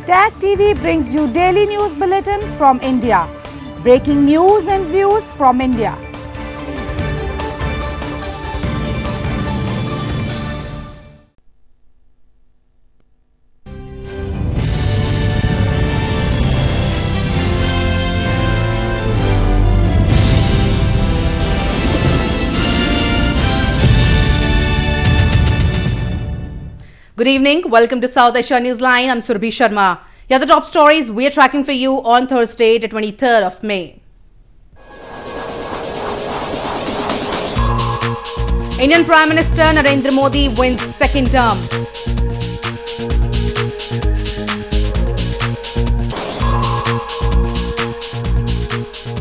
Tag TV brings you daily news bulletin from India. Breaking news and views from India. Good evening. Welcome to South Asia Newsline. I'm Surabhi Sharma. Here are the top stories we're tracking for you on Thursday, the 23rd of May. Indian Prime Minister Narendra Modi wins second term.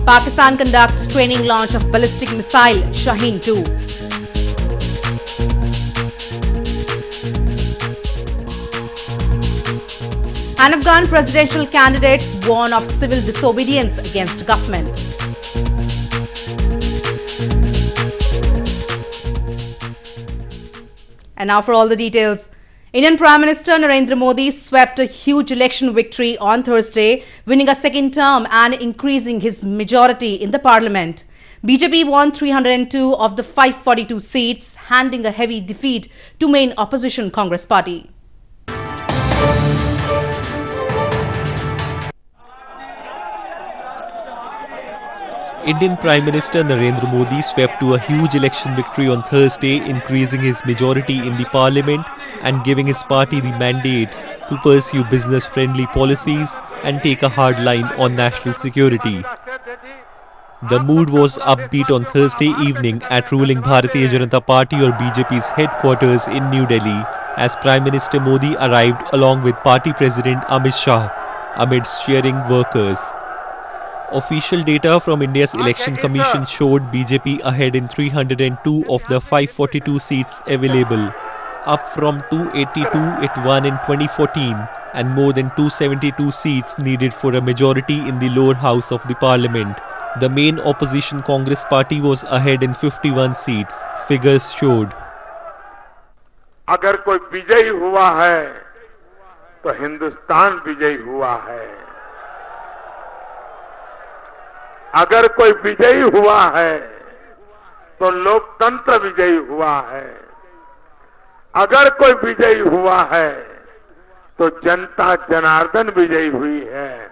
Pakistan conducts training launch of ballistic missile Shaheen-2. And Afghan presidential candidates warn of civil disobedience against government. And now for all the details. Indian Prime Minister Narendra Modi swept a huge election victory on Thursday, winning a second term and increasing his majority in the parliament. BJP won 302 of the 542 seats, handing a heavy defeat to main opposition Congress party. Indian Prime Minister Narendra Modi swept to a huge election victory on Thursday, increasing his majority in the parliament and giving his party the mandate to pursue business-friendly policies and take a hard line on national security. The mood was upbeat on Thursday evening at ruling Bharatiya Janata Party or BJP's headquarters in New Delhi as Prime Minister Modi arrived along with Party President Amit Shah amidst cheering workers. Official data from India's Election Commission showed BJP ahead in 302 of the 542 seats available, up from 282 it won in 2014 and more than 272 seats needed for a majority in the lower house of the parliament. The main opposition Congress party was ahead in 51 seats, figures showed. अगर कोई विजयी हुआ है तो हिंदुस्तान विजयी हुआ है। अगर कोई विजयी हुआ है तो लोकतंत्र विजयी हुआ है। अगर कोई विजयी हुआ है तो जनता जनार्दन विजयी हुई है।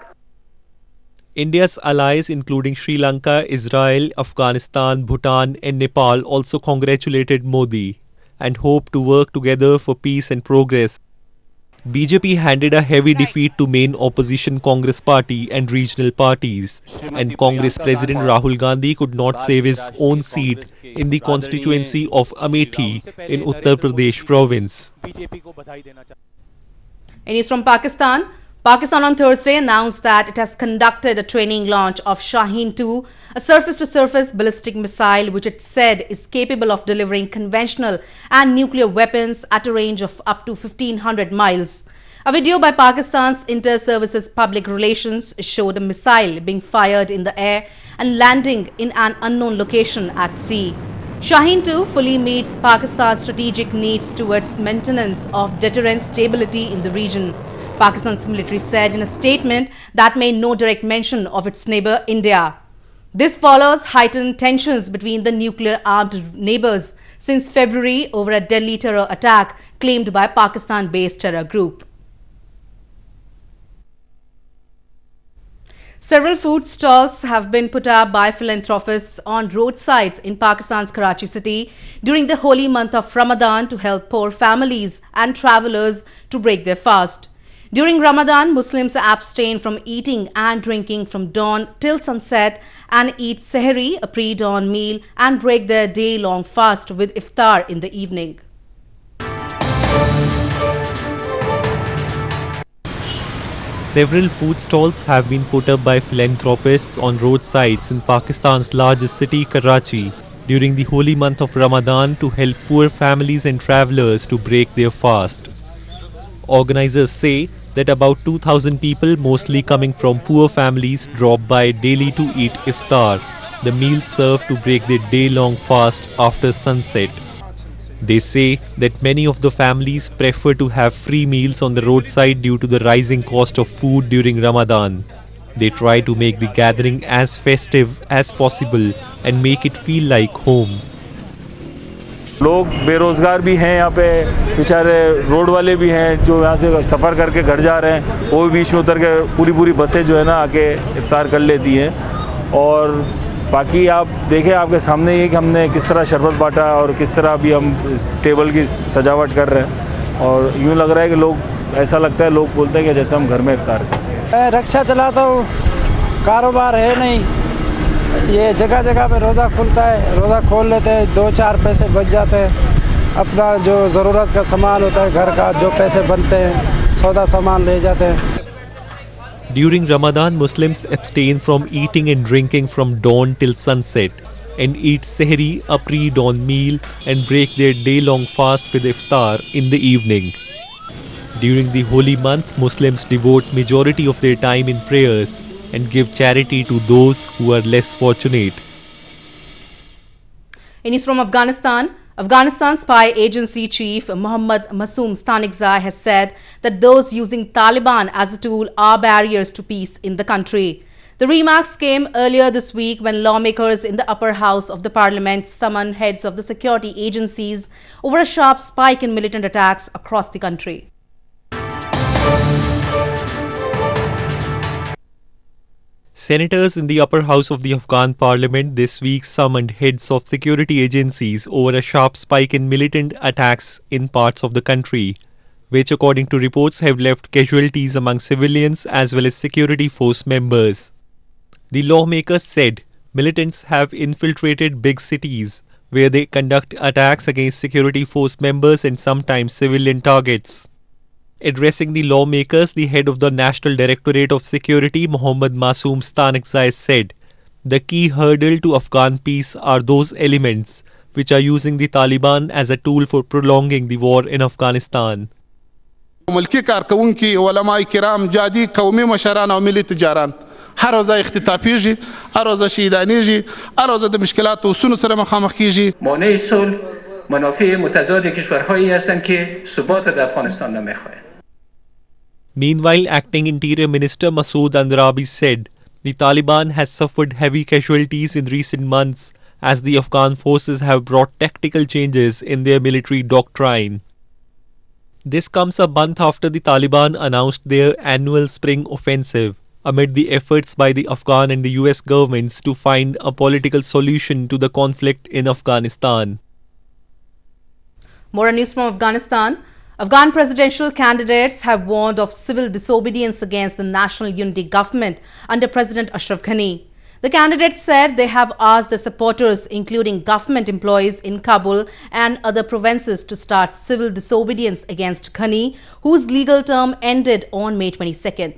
India's allies including Sri Lanka, Israel, Afghanistan, Bhutan and Nepal also congratulated Modi and hope to work together for peace and progress. BJP handed a heavy defeat to main opposition Congress party and regional parties, and Congress President Rahul Gandhi could not save his own seat in the constituency of Amethi in Uttar Pradesh province. In news from Pakistan, Pakistan on Thursday announced that it has conducted a training launch of Shaheen-2, a surface-to-surface ballistic missile which it said is capable of delivering conventional and nuclear weapons at a range of up to 1,500 miles. A video by Pakistan's Inter-Services Public Relations showed a missile being fired in the air and landing in an unknown location at sea. Shaheen-2 fully meets Pakistan's strategic needs towards maintenance of deterrence stability in the region. Pakistan's military said in a statement that made no direct mention of its neighbor India. This follows heightened tensions between the nuclear-armed neighbors since February over a deadly terror attack claimed by Pakistan-based terror group. Several food stalls have been put up by philanthropists on roadsides in Pakistan's Karachi city during the holy month of Ramadan to help poor families and travelers to break their fast. During Ramadan, Muslims abstain from eating and drinking from dawn till sunset and eat sehri, a pre-dawn meal, and break their day-long fast with iftar in the evening. Several food stalls have been put up by philanthropists on roadsides in Pakistan's largest city, Karachi, during the holy month of Ramadan to help poor families and travelers to break their fast. Organizers say that about 2,000 people, mostly coming from poor families, drop by daily to eat iftar, the meal served to break their day-long fast after sunset. They say that many of the families prefer to have free meals on the roadside due to the rising cost of food during Ramadan. They try to make the gathering as festive as possible and make it feel like home. लोग बेरोज़गार भी हैं यहाँ पे, बेचारे road वाले भी हैं जो यहाँ से सफ़र करके घर जा रहे हैं, वो भी बीच में उतर के पूरी बसें जो है ना आके इफ्तार कर लेती हैं। और बाकी आप देखें, आपके सामने ये कि हमने किस तरह शरबत बांटा और किस तरह अभी हम टेबल की सजावट कर रहे हैं, और यूँ लग रहा है कि लोग, ऐसा लगता है लोग बोलते हैं कि जैसे हम घर में इफ्तार करें। मैं रिक्शा चलाता हूँ, कारोबार है नहीं, ये जगह जगह पे रोज़ा खुलता है, रोज़ा खोल लेते हैं, 2-4 पैसे बच जाते हैं, अपना जो ज़रूरत का सामान होता है घर का, जो पैसे बनते हैं सौदा सामान ले जाते हैं। During Ramadan, Muslims abstain from eating and drinking from dawn till sunset and eat sehri, a pre-dawn meal, and break their day-long fast with iftar in the evening. During the holy month, Muslims devote majority of their time in prayers and give charity to those who are less fortunate. In news from Afghanistan, Afghanistan spy agency chief Mohammad Masoom Stanikzai has said that those using Taliban as a tool are barriers to peace in the country. The remarks came earlier this week when lawmakers in the upper house of the parliament summoned heads of the security agencies over a sharp spike in militant attacks across the country. Senators in the upper house of the Afghan parliament this week summoned heads of security agencies over a sharp spike in militant attacks in parts of the country, which according to reports have left casualties among civilians as well as security force members. The lawmakers said militants have infiltrated big cities where they conduct attacks against security force members and sometimes civilian targets. Addressing the lawmakers, the head of the National Directorate of Security, Mohammad Masoom Stanikzai, said, "The key hurdle to Afghan peace are those elements which are using the Taliban as a tool for prolonging the war in Afghanistan." ملکی کارکونکي علماء کرام جادي قومي مشران او ملي تجاران هر روزه اختطافيږي، هر روزه شهیدانیږي، هر روزه د مشکلات و سونو سره مخامخ کیږي. مانع صلح منافع متضاد کشورهایی هستند که ثبات در افغانستان نمیخواهند. Meanwhile, acting Interior Minister Masood Andrabi said the Taliban has suffered heavy casualties in recent months as the Afghan forces have brought tactical changes in their military doctrine. This comes a month after the Taliban announced their annual spring offensive amid the efforts by the Afghan and the US governments to find a political solution to the conflict in Afghanistan. More news from Afghanistan. Afghan presidential candidates have warned of civil disobedience against the National Unity Government under President Ashraf Ghani. The candidates said they have asked their supporters, including government employees in Kabul and other provinces, to start civil disobedience against Ghani, whose legal term ended on May 22nd.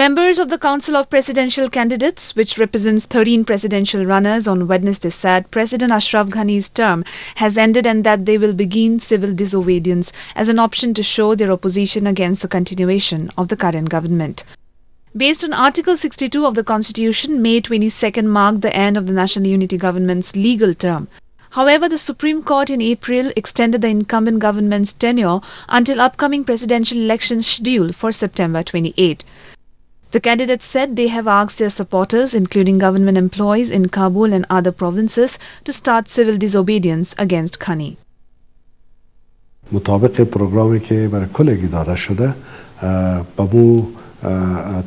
Members of the Council of Presidential Candidates, which represents 13 presidential runners, on Wednesday said President Ashraf Ghani's term has ended and that they will begin civil disobedience as an option to show their opposition against the continuation of the current government. Based on Article 62 of the Constitution, May 22nd marked the end of the National Unity Government's legal term. However, the Supreme Court in April extended the incumbent government's tenure until upcoming presidential elections scheduled for September 28. The candidates said they have asked their supporters, including government employees in Kabul and other provinces, to start civil disobedience against Ghani. مطابق پروگرامی که برای کلگی داده شده با مو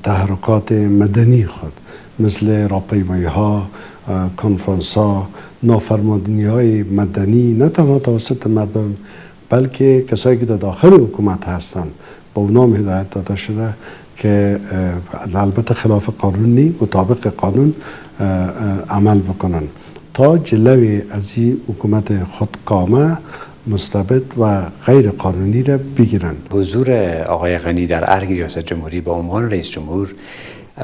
تحرکات مدنی خود مثل راهپیمایی ها، کنفرانس ها، نافرمانی های مدنی نه تنها توسط مردم بلکه کسایی که در داخل حکومت هستند با اونام هدایت داده شده که البته خلاف قانونی مطابق قانون عمل بکنن تا جلوی از این حکومت خودکامه مستبد و غیر قانونی را بگیرن. حضور آقای غنی در ارگ ریاست جمهوری با عنوان رئیس جمهور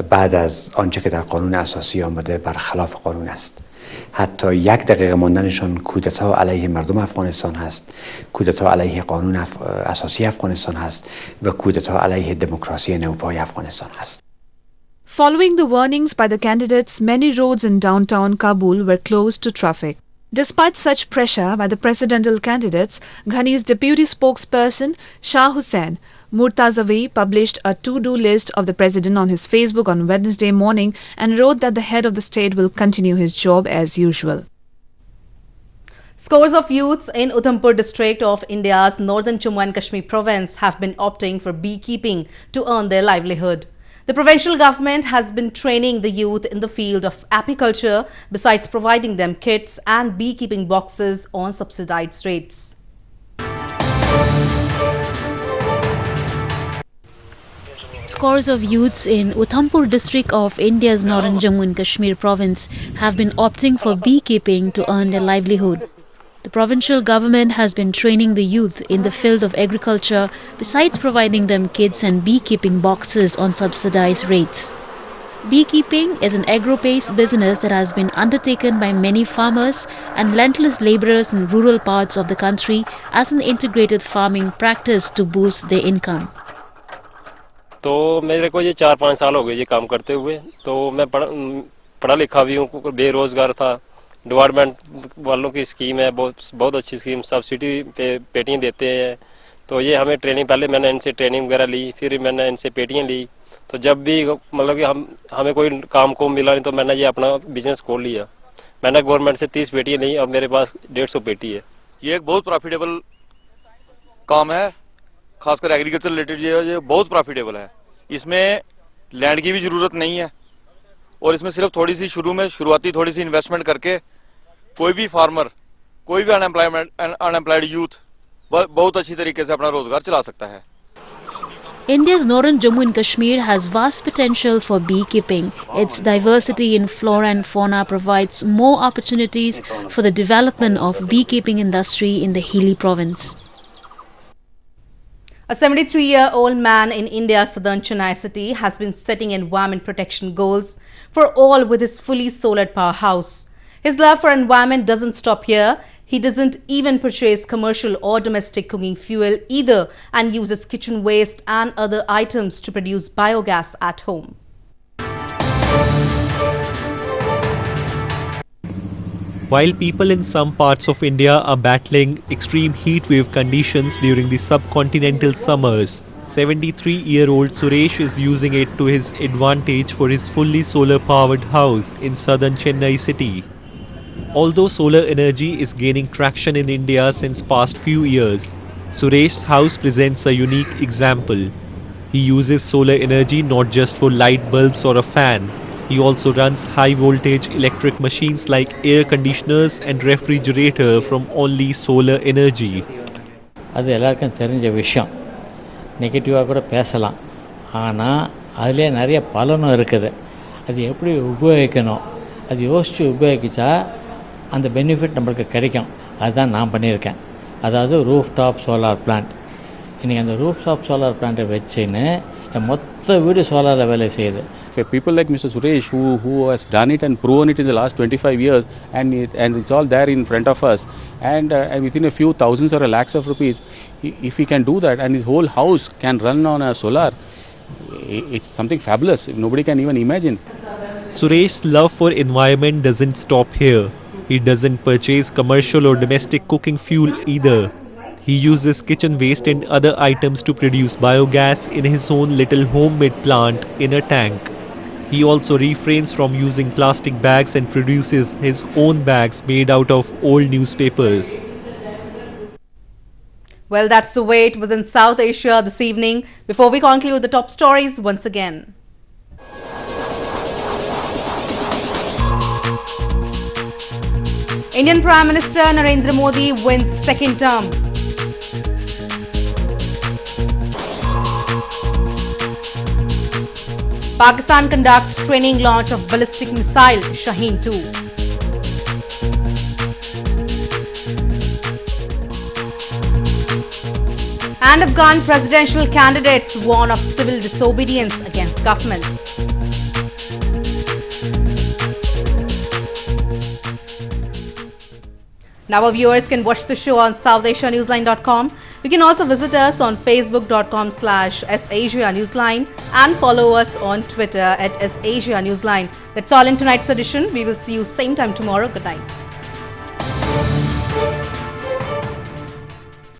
بعد از آنچه که در قانون اساسی آمده برخلاف قانون است. حتی 1 دقیقه ماندنشان کودتا علیه مردم افغانستان هست، کودتا علیه قانون اساسی افغانستان هست و کودتا علیه دموکراسی نوپای افغانستان هست. Following the warnings by the candidates, many roads in downtown Kabul were closed to traffic. Despite such pressure by the presidential candidates, Ghani's deputy spokesperson Shah Hussain Murtazavi published a to-do list of the president on his Facebook on Wednesday morning and wrote that the head of the state will continue his job as usual. Scores of youths in Udhampur district of India's northern Jammu and Kashmir province have been opting for beekeeping to earn their livelihood. The provincial government has been training the youth in the field of apiculture besides providing them kits and beekeeping boxes on subsidized rates. Scores of youths in Udhampur district of India's northern Jammu and Kashmir province have been opting for beekeeping to earn their livelihood. The provincial government has been training the youth in the field of agriculture besides providing them kits and beekeeping boxes on subsidized rates. Beekeeping is an agro-based business that has been undertaken by many farmers and landless laborers in rural parts of the country as an integrated farming practice to boost their income. तो मेरे को ये 4-5 साल हो गए ये काम करते हुए, तो मैं पढ़ा लिखा भी हूँ, बेरोजगार था। डिपार्टमेंट वालों की स्कीम है, बहुत अच्छी स्कीम, सब्सिडी पे पेटियाँ देते हैं। तो ये हमें ट्रेनिंग, पहले मैंने इनसे ट्रेनिंग वगैरह ली, फिर मैंने इनसे पेटियाँ ली। तो जब भी मतलब कि हमें कोई काम को मिला नहीं तो मैंने ये अपना बिजनेस खोल लिया। मैंने गवर्नमेंट से 30 पेटियाँ ली और मेरे पास 150 पेटी है। ये एक बहुत प्रॉफिटेबल काम है, खासकर एग्रीकल्चर रिलेटेड ये बहुत प्रॉफिटेबल है। इसमें लैंड की भी ज़रूरत नहीं है और इसमें सिर्फ थोड़ी सी शुरुआती थोड़ी सी इन्वेस्टमेंट करके कोई भी फार्मर, कोई भी अनएम्प्लॉयड यूथ बहुत अच्छी तरीके से अपना रोजगार चला सकता है। India's northern Jammu and Kashmir has vast potential for beekeeping. Its diversity in flora and fauna provides more opportunities for the development of beekeeping industry in the hilly province. A 73-year-old man in India's southern Chennai city has been setting environment protection goals for all with his fully solar power house. His love for environment doesn't stop here. He doesn't even purchase commercial or domestic cooking fuel either and uses kitchen waste and other items to produce biogas at home. While people in some parts of India are battling extreme heat wave conditions during the subcontinental summers, 73-year-old Suresh is using it to his advantage for his fully solar-powered house in southern Chennai city. Although solar energy is gaining traction in India since past few years, Suresh's house presents a unique example. He uses solar energy not just for light bulbs or a fan. He also runs high-voltage electric machines like air conditioners and refrigerator from only solar energy. அது எல்லாருக்கும் தெரிஞ்ச விஷயம். நெகட்டிவாக கூட பேசலாம், ஆனால் அதிலே நிறைய பலனும் இருக்குது. அது எப்படி உபயோகிக்கணும், அது யோசித்து உபயோகிச்சா அந்த பெனிஃபிட் நம்மளுக்கு கிடைக்கும். அதுதான் நான் பண்ணியிருக்கேன். அதாவது ரூஃப் டாப் சோலார் பிளான்ட். இன்றைக்கி அந்த ரூஃப் டாப் சோலார் பிளான்ட்டை வச்சுன்னு மொத்த வீடு சோலாரில் வேலை செய்யுது. For people like Mr. Suresh who has done it and proven it in the last 25 years and it's all there in front of us and within a few thousands or a lakhs of rupees, if he can do that and his whole house can run on a solar, it's something fabulous. Nobody can even imagine. Suresh's love for environment doesn't stop here. He doesn't purchase commercial or domestic cooking fuel either. He uses kitchen waste and other items to produce biogas in his own little homemade plant in a tank. He also refrains from using plastic bags and produces his own bags made out of old newspapers. Well, that's the way it was in South Asia this evening. Before we conclude the top stories once again. Indian Prime Minister Narendra Modi wins second term. Pakistan conducts training launch of ballistic missile Shaheen 2. And Afghan presidential candidates warn of civil disobedience against government. Now our viewers can watch the show on SouthAsiaNewsline.com. You can also visit us on Facebook.com/SAsiaNewsline and follow us on Twitter @SAsiaNewsline. That's all in tonight's edition. We will see you same time tomorrow. Good night.